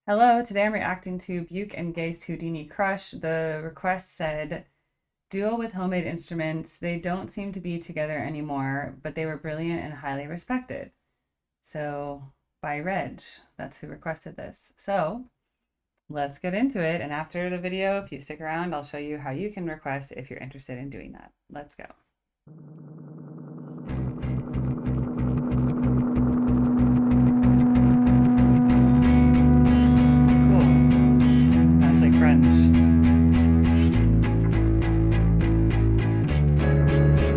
Hello, today I'm reacting to Buke and Gase Houdini Crush. The request said, duo with homemade instruments. They don't seem to be together anymore, but they were brilliant and highly respected. So, by Reg, that's who requested this. So, let's get into it. And after the video, if you stick around, I'll show you how you can request if you're interested in doing that. Let's go. Cool. Sounds like grunge. Oh, those are homemade.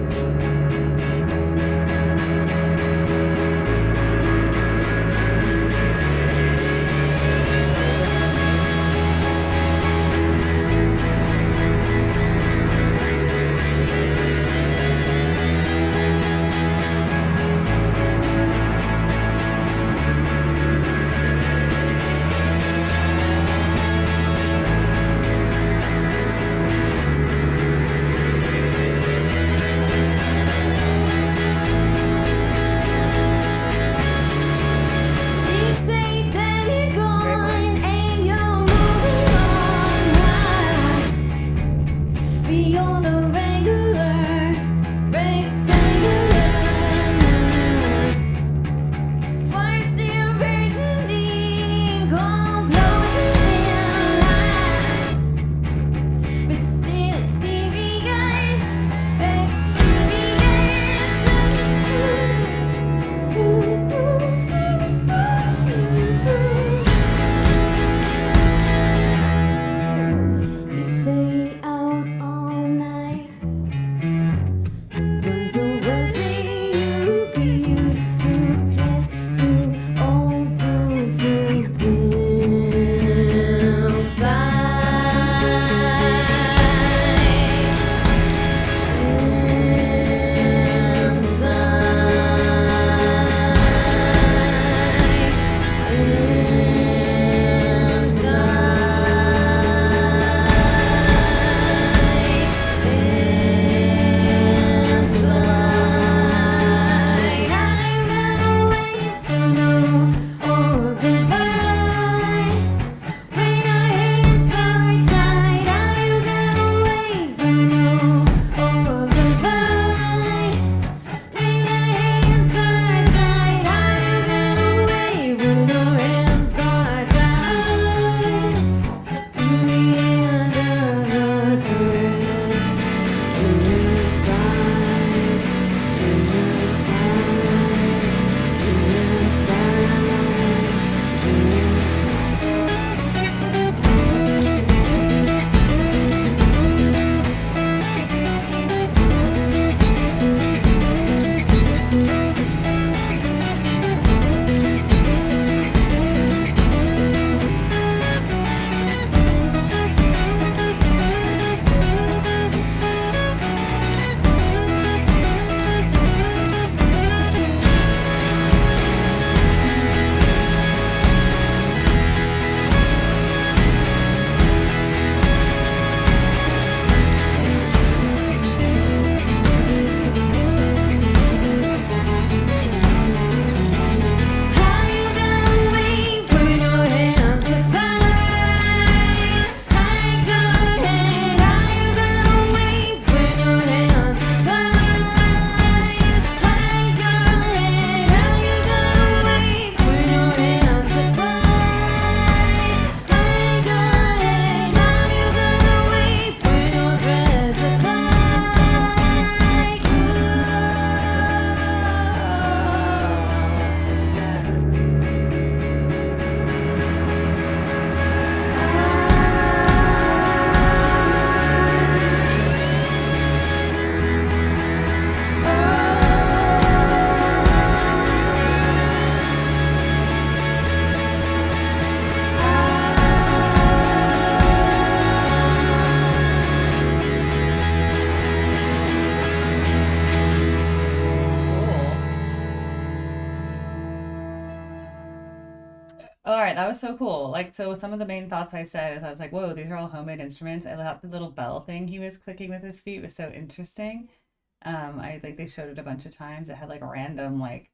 You say that you're Great going voice. and you're moving on high, beyond a regular rectangular. First imagining come closer and high, but still see me guys experience. You stay out all night. Was the word that you used to get through all the things Cool. All right, that was so cool. Like, so some of the main thoughts I said is I was like, whoa, these are all homemade instruments. I thought the little bell thing he was clicking with his feet was so interesting. I like they showed it a bunch of times. It had like random like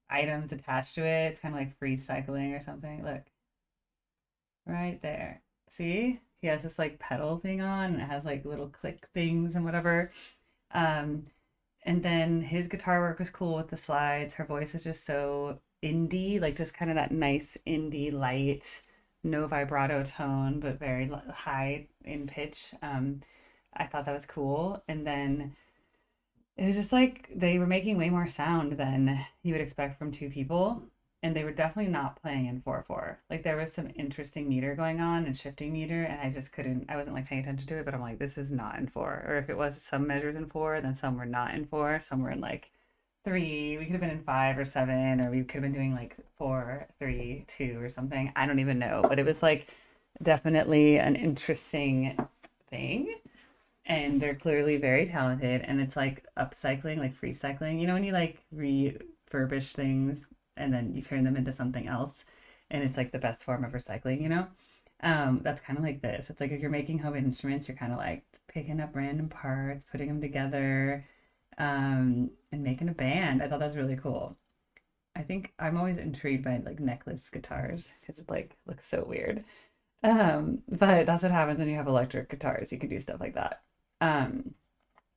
items attached to it. It's kind of like free cycling or something. Look. right there. See? He has this like pedal thing on and it has like little click things and whatever. Um, and then his guitar work was cool with the slides. Her voice is just so indie, like just kind of that nice indie light, no vibrato tone, but very high in pitch. I thought that was cool. And then it was just like they were making way more sound than you would expect from two people. And they were definitely not playing in 4/4. Like there was some interesting meter going on and shifting meter, and I just couldn't, I wasn't like paying attention to it, but I'm like, this is not in four. Or if it was some measures in four, then some were not in four. Some were in like three. We could have been in five or seven, or we could have been doing like four, three, two, or something. I don't even know. But it was like definitely an interesting thing, and they're clearly very talented, and it's like upcycling, like free cycling, you know, when you like refurbish things and then you turn them into something else, and it's like the best form of recycling, you know. That's kind of like this. It's like if you're making homemade instruments, you're kind of like picking up random parts, putting them together, and making a band. I thought that was really cool. I think I'm always intrigued by like necklace guitars because it like looks so weird. But that's what happens when you have electric guitars. You can do stuff like that. Um,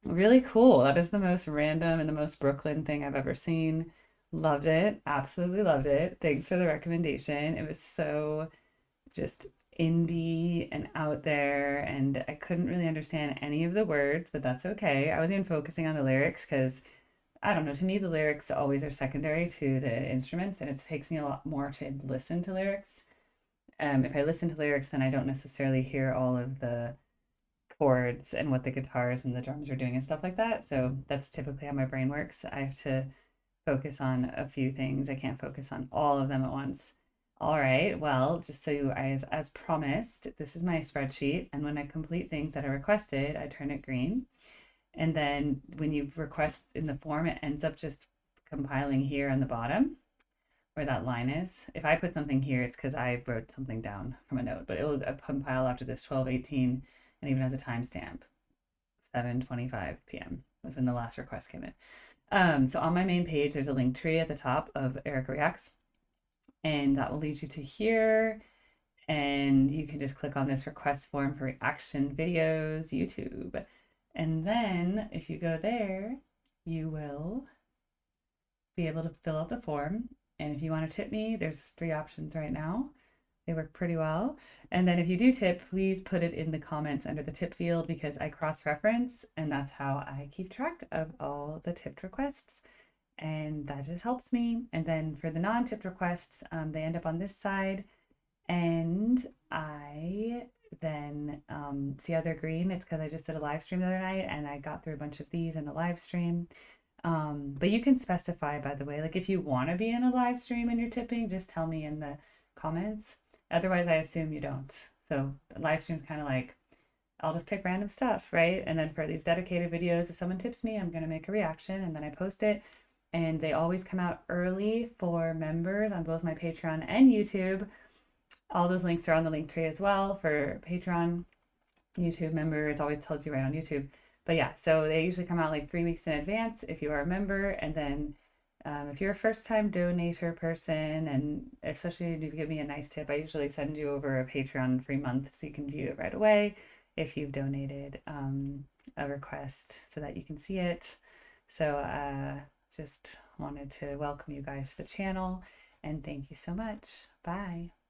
Really cool. That is the most random and the most Brooklyn thing I've ever seen. Loved it. Absolutely loved it. Thanks for the recommendation. It was so just indie and out there, and I couldn't really understand any of the words, but that's okay. I wasn't even focusing on the lyrics because I don't know, to me, the lyrics always are secondary to the instruments, and it takes me a lot more to listen to lyrics. If I listen to lyrics, then I don't necessarily hear all of the chords and what the guitars and the drums are doing and stuff like that. So that's typically how my brain works. I have to focus on a few things. I can't focus on all of them at once. All right. Well, just so you guys, as promised, this is my spreadsheet. And when I complete things that are requested, I turn it green. And then when you request in the form, it ends up just compiling here on the bottom where that line is. If I put something here, it's because I wrote something down from a note, but it will compile after this 12:18 and even has a timestamp. 7:25 p.m. was when the last request came in. So on my main page, there's a link tree at the top of Erica Reacts, and that will lead you to here. And you can just click on this request form for reaction videos, YouTube. And then if you go there, you will be able to fill out the form. And if you want to tip me, there's three options right now. They work pretty well. And then if you do tip, please put it in the comments under the tip field because I cross-reference and that's how I keep track of all the tipped requests. And that just helps me. And then for the non-tipped requests, they end up on this side. And I then see how they're green. It's because I just did a live stream the other night and I got through a bunch of these in the live stream. But you can specify, by the way, like if you want to be in a live stream and you're tipping, just tell me in the comments. Otherwise, I assume you don't. So live stream's kind of like, I'll just pick random stuff, right? And then for these dedicated videos, if someone tips me, I'm going to make a reaction and then I post it. And they always come out early for members on both my Patreon and YouTube. All those links are on the link tree as well for Patreon, YouTube member. It always tells you right on YouTube. But yeah, so they usually come out like 3 weeks in advance if you are a member. And then if you're a first time donator person, and especially if you give me a nice tip, I usually send you over a Patreon free month so you can view it right away if you've donated a request so that you can see it. So just wanted to welcome you guys to the channel and thank you so much. Bye.